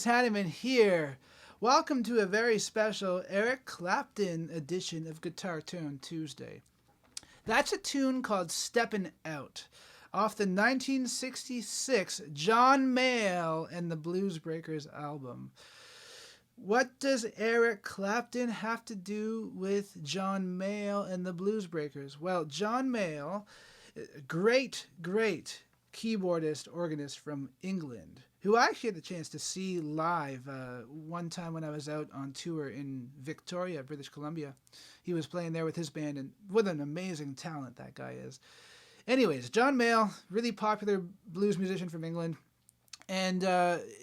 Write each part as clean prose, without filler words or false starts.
Haneman here. Welcome to a very special Eric Clapton edition of Guitar Tune Tuesday. That's a tune called Steppin' Out off the 1966 John Mayall and the Bluesbreakers album. What does Eric Clapton have to do with John Mayall and the Bluesbreakers? Well, John Mayall, great keyboardist, organist from England, who I actually had the chance to see live one time when I was out on tour in Victoria, British Columbia. He was playing there with his band, and what an amazing talent that guy is. Anyways, John Mayall, really popular blues musician from England, and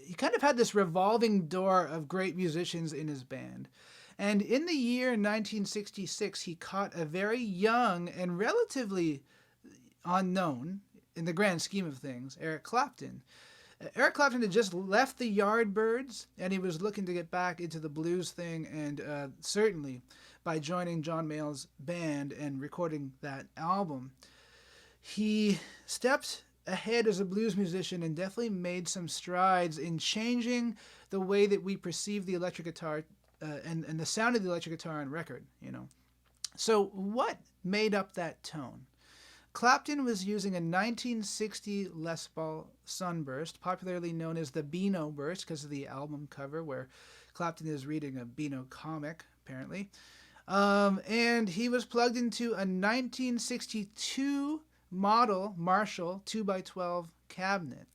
he kind of had this revolving door of great musicians in his band. And in the year 1966, he caught a very young and relatively unknown, in the grand scheme of things, Eric Clapton. Eric Clapton had just left the Yardbirds, and he was looking to get back into the blues thing, and certainly by joining John Mayall's band and recording that album, he stepped ahead as a blues musician and definitely made some strides in changing the way that we perceive the electric guitar and the sound of the electric guitar on record, you know. So what made up that tone? Clapton was using a 1960 Les Paul Sunburst, popularly known as the Beano Burst because of the album cover where Clapton is reading a Beano comic, apparently. And he was plugged into a 1962 model Marshall 2x12 cabinet,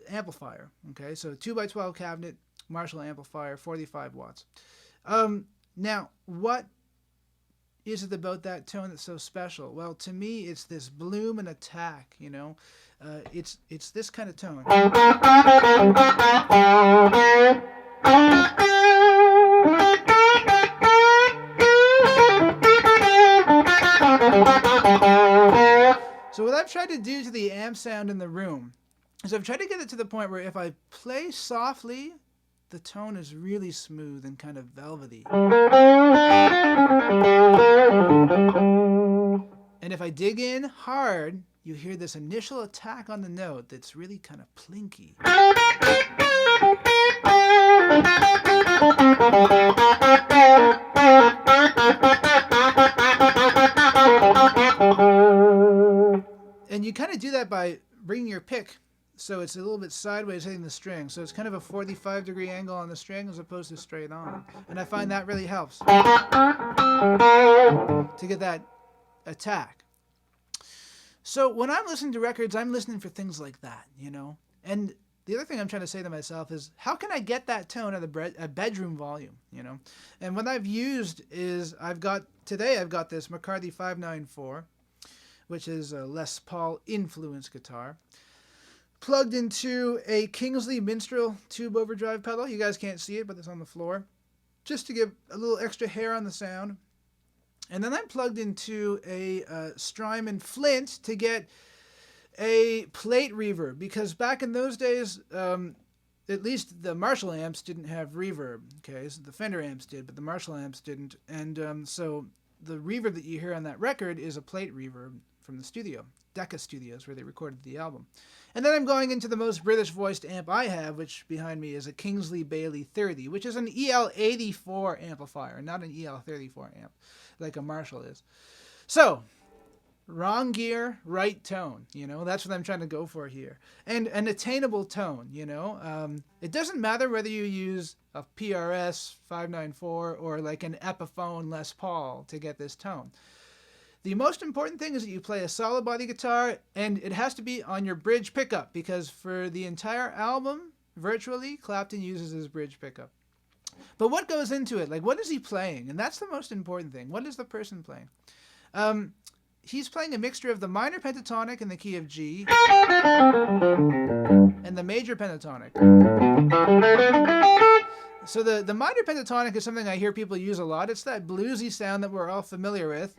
amplifier. Okay, so 2x12 cabinet, Marshall amplifier, 45 watts. Now, what is it about that tone that's so special? Well, to me, it's this bloom and attack, you know. It's this kind of tone. So what I've tried to do to the amp sound in the room is I've tried to get it to the point where if I play softly, the tone is really smooth and kind of velvety. And if I dig in hard, you hear this initial attack on the note that's really kind of plinky. And you kind of do that by bringing your pick so it's a little bit sideways hitting the string. So it's kind of a 45-degree angle on the string as opposed to straight on. And I find that really helps to get that attack. So when I'm listening to records, I'm listening for things like that, you know. And the other thing I'm trying to say to myself is, how can I get that tone at a bedroom volume, you know? And what I've used is, today I've got this McCarthy 594, which is a Les Paul influenced guitar, plugged into a Kingsley Minstrel tube overdrive pedal. You guys can't see it, but it's on the floor, just to give a little extra hair on the sound. And then I'm plugged into a Strymon Flint to get a plate reverb, because back in those days, at least the Marshall amps didn't have reverb. Okay, so the Fender amps did, but the Marshall amps didn't. And so the reverb that you hear on that record is a plate reverb from the studio, Decca Studios, where they recorded the album. And then I'm going into the most British voiced amp I have, which behind me is a Kingsley Bailey 30, which is an EL84 amplifier, not an EL34 amp, like a Marshall is. So, wrong gear, right tone, you know, that's what I'm trying to go for here. And an attainable tone, you know. It doesn't matter whether you use a PRS 594 or like an Epiphone Les Paul to get this tone. The most important thing is that you play a solid body guitar, and it has to be on your bridge pickup, because for the entire album, virtually, Clapton uses his bridge pickup. But what goes into it? Like, what is he playing? And that's the most important thing. What is the person playing? He's playing a mixture of the minor pentatonic in the key of G and the major pentatonic. So the minor pentatonic is something I hear people use a lot. It's that bluesy sound that we're all familiar with.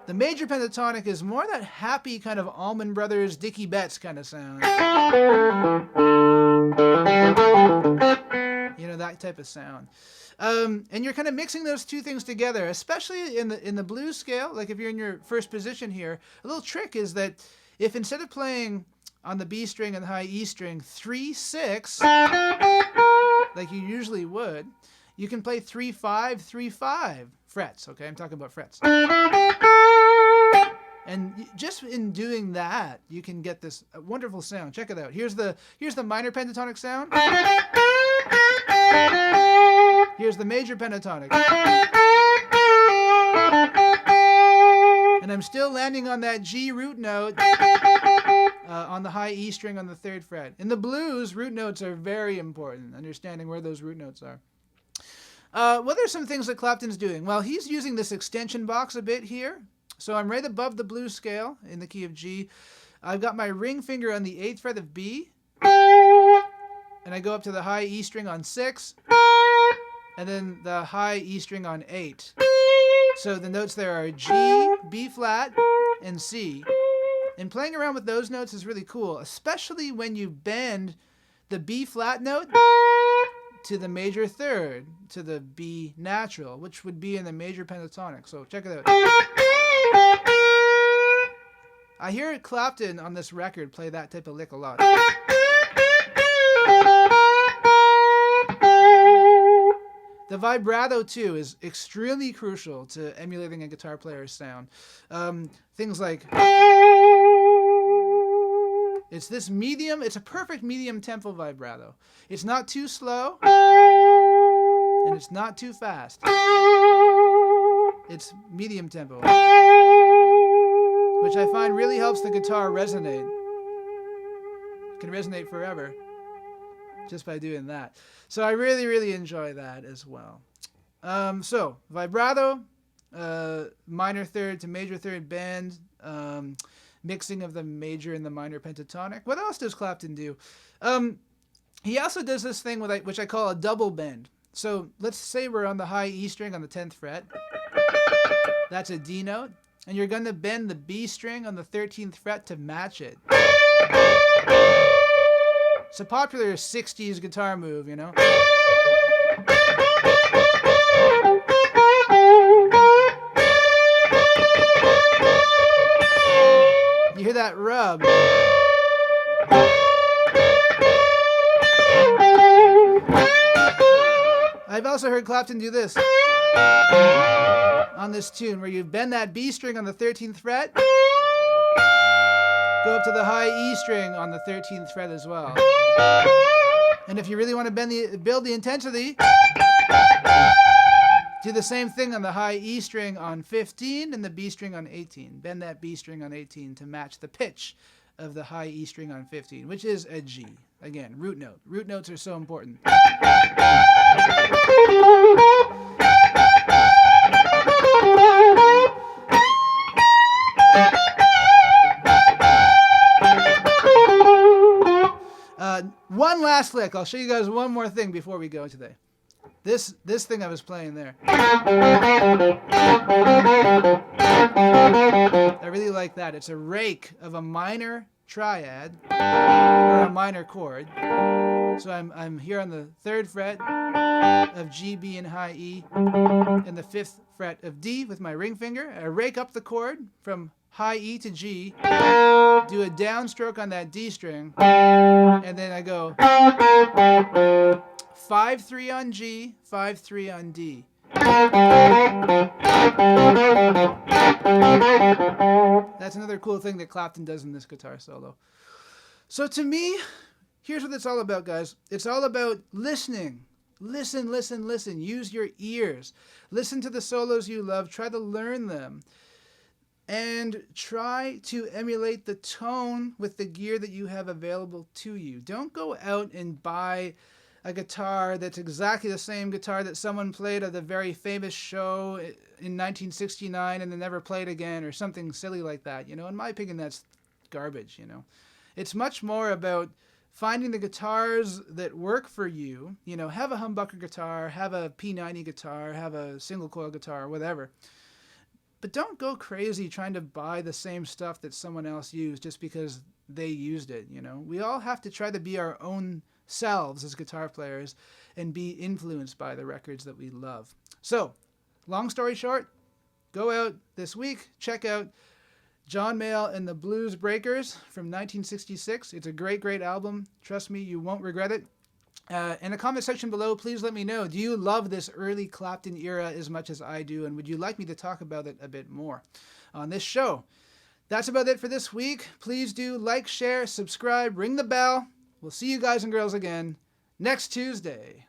The major pentatonic is more that happy kind of Allman Brothers, Dickie Betts kind of sound. You know, that type of sound. And you're kind of mixing those two things together, especially in the blues scale. Like if you're in your first position here, a little trick is that if instead of playing on the B string and the high E string 3-6, like you usually would, you can play 3-5, 3-5 frets. Okay, I'm talking about frets. And just in doing that, you can get this wonderful sound. Check it out. Here's the minor pentatonic sound. Here's the major pentatonic. And I'm still landing on that G root note on the high E string on the 3rd fret. In the blues, root notes are very important, understanding where those root notes are. What are some things that Clapton's doing? Well, he's using this extension box a bit here. So I'm right above the blues scale in the key of G. I've got my ring finger on the 8th fret of B. And I go up to the high E string on 6. And then the high E string on 8. So the notes there are G, B flat, and C. And playing around with those notes is really cool, especially when you bend the B flat note to the major 3rd, to the B natural, which would be in the major pentatonic. So check it out. I hear Clapton on this record play that type of lick a lot. The vibrato, too, is extremely crucial to emulating a guitar player's sound. Things like... It's this medium, it's a perfect medium tempo vibrato. It's not too slow, and it's not too fast. It's medium tempo, which I find really helps the guitar resonate. It can resonate forever just by doing that. So I really, really enjoy that as well. So vibrato, minor 3rd to major 3rd bend, mixing of the major and the minor pentatonic. What else does Clapton do? He also does this thing which I call a double bend. So let's say we're on the high E string on the 10th fret. That's a D note. And you're going to bend the B string on the 13th fret to match it. It's a popular 60s guitar move, you know? You hear that rub. I've also heard Clapton do this on this tune, where you bend that B string on the 13th fret, go up to the high E string on the 13th fret as well. And if you really want to build the intensity, do the same thing on the high E string on 15 and the B string on 18. Bend that B string on 18 to match the pitch of the high E string on 15, which is a G. Again, root note. Root notes are so important. One last lick. I'll show you guys one more thing before we go today. This thing I was playing there. I really like that. It's a rake of a minor triad or a minor chord. So I'm here on the 3rd fret of G, B, and high E, and the 5th fret of D with my ring finger. I rake up the chord from high E to G, do a downstroke on that D string, and then I go 5-3 on G, 5-3 on D. That's another cool thing that Clapton does in this guitar solo. So to me, here's what it's all about, guys. It's all about listening. Listen, listen, listen. Use your ears. Listen to the solos you love. Try to learn them. And try to emulate the tone with the gear that you have available to you. Don't go out and buy a guitar that's exactly the same guitar that someone played at a very famous show in 1969 and then never played again, or something silly like that. In my opinion, that's garbage, It's much more about finding the guitars that work for you. Have a humbucker guitar, have a P90 guitar, have a single coil guitar, whatever. But don't go crazy trying to buy the same stuff that someone else used just because they used it, We all have to try to be our own selves as guitar players and be influenced by the records that we love. So, long story short, go out this week, check out John Mayall and the Blues Breakers from 1966. It's a great, great album. Trust me, you won't regret it. In the comment section below, please let me know, do you love this early Clapton era as much as I do, and would you like me to talk about it a bit more on this show? That's about it for this week. Please do like, share, subscribe, ring the bell. We'll see you guys and girls again next Tuesday.